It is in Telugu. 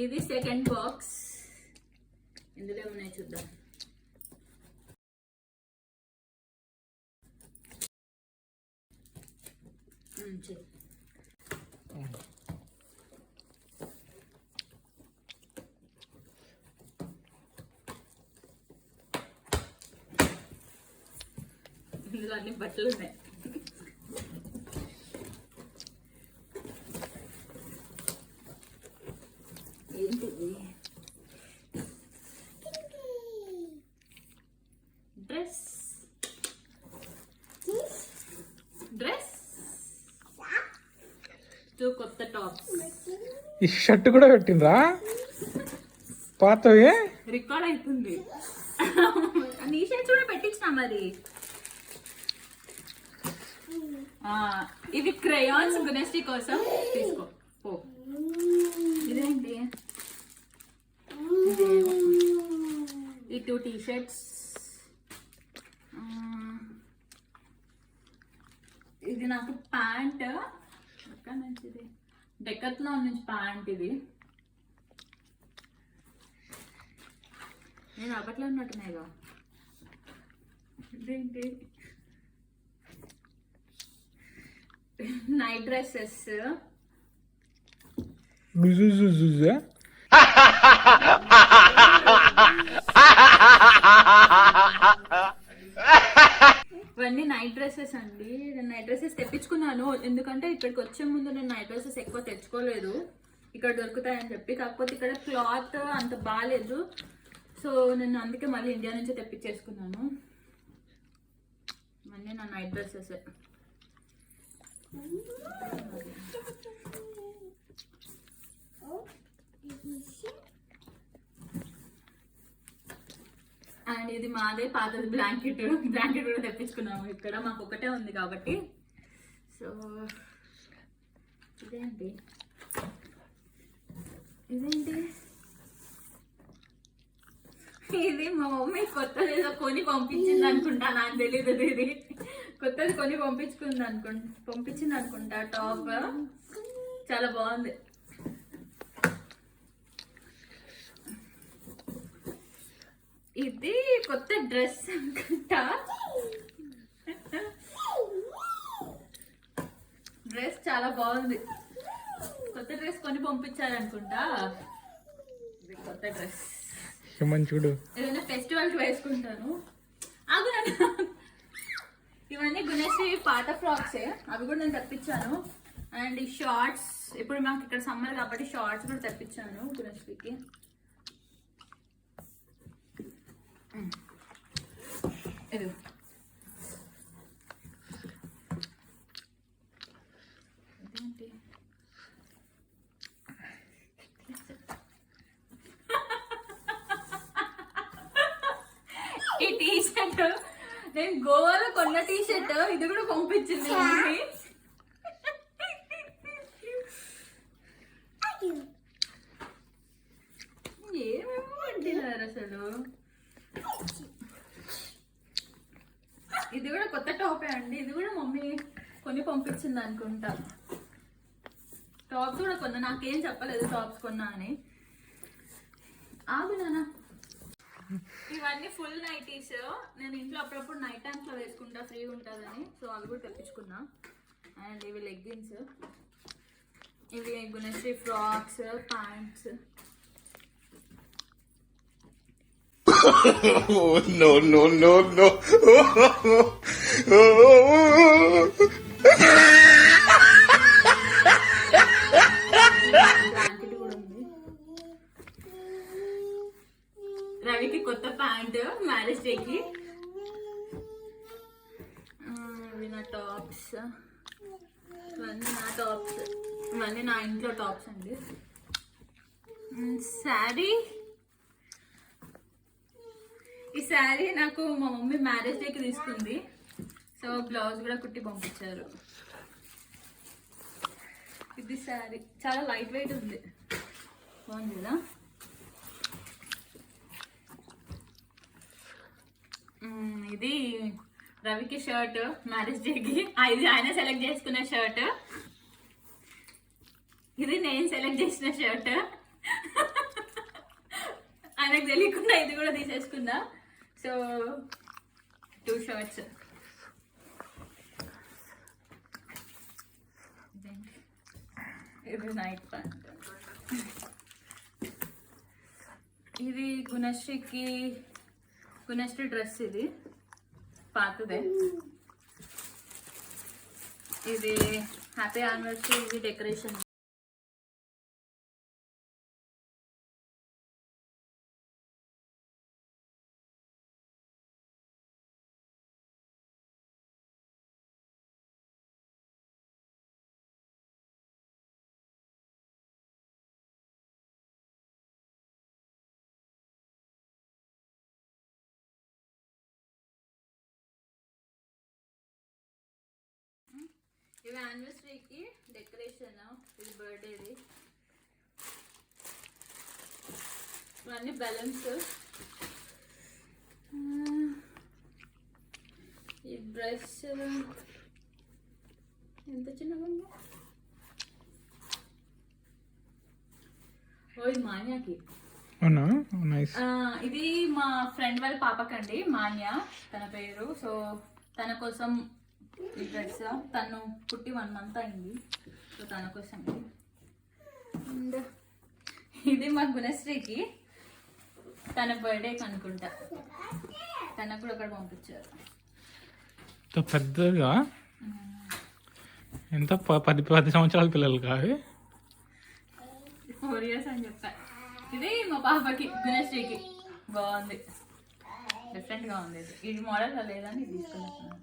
ఇది సెకండ్ బాక్స్. ఇందులో ఉన్నాయి చూద్దాం. ఇందులో అన్ని బట్టలు ఉన్నాయి. ఏంటిది? డ్రెస్. కొత్త టాప్స్. ఈ షర్ట్ కూడా పెట్టిండ్రా? పాతవి రికార్డ్ అవుతుంది. నీ షర్ట్స్ కూడా పెట్టించిన మరి. ఇవి క్రేయాన్స్ గుణశ్రీ కోసం తీసుకో. ఇదేంటి? ఈ 2 టీ-షర్ట్స్. ఇది నాకు ప్యాంట్ ఎక్కడ నుంచి, డెకత్లాన్ నుంచి ప్యాంట్. ఇది నేను అప్పట్లో ఉన్నట్టున్నాయిగా. ఇదేంటి? Night dresses. ఇవన్నీ నైట్ డ్రెస్సెస్ అండి. నేను నైట్ డ్రెస్సెస్ తెప్పించుకున్నాను, ఎందుకంటే ఇక్కడికి వచ్చే ముందు నేను నైట్ డ్రెస్సెస్ ఎక్కువ తెచ్చుకోలేదు, ఇక్కడ దొరుకుతాయని చెప్పి. కాకపోతే ఇక్కడ క్లాత్ అంత బాగాలేదు, సో నేను అందుకే మళ్ళీ ఇండియా నుంచి తెప్పించేసుకున్నాను. ఇవన్నీ నా నైట్ డ్రెస్సెస్. అండ్ ఇది మాదే పాతది బ్లాంకెట్ కూడా తెప్పించుకున్నాము. ఇక్కడ మాకు ఒకటే ఉంది కాబట్టి. సో ఇదేంటి? ఇది మా మమ్మీ కొత్తది ఏదో కొని పంపించింది అనుకుంటా, నాకు తెలీదు. ఇది కొత్తది కొని పంపించింది అనుకుంటా. టాప్ చాలా బాగుంది. ఇది కొత్త డ్రెస్ అనుకుంటా. డ్రెస్ చాలా బాగుంది. కొత్త డ్రెస్ కొని పంపించారనుకుంటా. ఇది కొత్త డ్రెస్. చూడు, ఏదైనా ఫెస్టివల్ కి వేసుకుంటాను. ఇవన్నీ గుణశ్రీ పాత ఫ్రాక్సే, అవి కూడా నేను తెప్పించాను. అండ్ ఈ షార్ట్స్, ఇప్పుడు మాకు ఇక్కడ సమ్మర్ కాబట్టి షార్ట్స్ కూడా తెప్పించాను గుణశ్రీకి. ఇది ఈ టీ-షర్ట్ నేను గోవాలో కొన్న టీ-షర్ట్, ఇది కూడా పంపించింది మమ్మీ. ఏమేమో అంటున్నారు అసలు. ఇది కూడా కొత్త టాపే అండి. ఇది కూడా మమ్మీ కొని పంపించింది అనుకుంటా. టాప్స్ కూడా కొన్నా, నాకేం చెప్పలేదు టాప్స్ కొన్నా అని. ఆగు నాన్న. ఇవన్నీ ఫుల్ నైటీస్. నేను ఇంట్లో అప్పుడప్పుడు నైట్ టైమ్స్ లో వేసుకుంటా, ఫ్రీ ఉంటుందని. సో అవి కూడా తెప్పించుకున్నా. అండ్ ఇవి లెగ్గిన్స్, ఇవి Gunasri frocks, pants. No, no, no, no. Blanket కూడా ఉంది. రవికి కొత్త ప్యాంట్ మ్యారేజ్ డేకి. ఇవి నా టాప్స్. ఇవన్నీ నా టాప్స్, ఇవన్నీ నా ఇంట్లో టాప్స్ అండి. శారీ, ఈ శారీ నాకు మా మమ్మీ మ్యారేజ్ డేకి తీసుకుంది. సో బ్లౌజ్ కూడా కుట్టి పంపించారు. ఇది శారీ చాలా లైట్ వెయిట్ ఉంది, బాగుంది కదా. ఇది రవికి షర్ట్ మ్యారేజ్ డేకి. ఇది ఆయన సెలెక్ట్ చేసుకున్న షర్ట్, ఇది నేను సెలెక్ట్ చేసిన షర్ట్. ఆయనకు తెలియకుండా ఇది కూడా తీసేసుకున్నా. So 2 shirts. ఇది నైట్ ప్యాంట్. ఇది గుణశ్రీ డ్రెస్. ఇది పాతదే. ఇది హ్యాపీ యానివర్సరీ. ఇది డెకరేషన్. ఇవి యానివర్సరీకి డెకరేషన్. ఇది బర్త్డేది. ఇవన్నీ బెలూన్స్. ఈ డ్రెస్ ఎంత చిన్నగా ఉందో. ఓ ఇది మాన్యాకి. ఇది మా ఫ్రెండ్ వాళ్ళ పాపకండి, మాన్యా తన పేరు. సో తన కోసం ఈ డ్రెస్. తను పుట్టి 1 month అయింది. సో తన కోసం. అండ్ ఇది మా గుణశ్రీకి తన బర్త్డేకి అనుకుంటా. తనకు కూడా ఒకటి పంపించారు. పెద్దగా ఎంత 10 సంవత్సరాల పిల్లలు కాదు, 4 years అని చెప్పా. ఇది మా పాపకి గుణశ్రీకి. బాగుంది, డిఫరెంట్గా ఉంది. ఇది మోడల్ లేదని తీసుకున్నాను.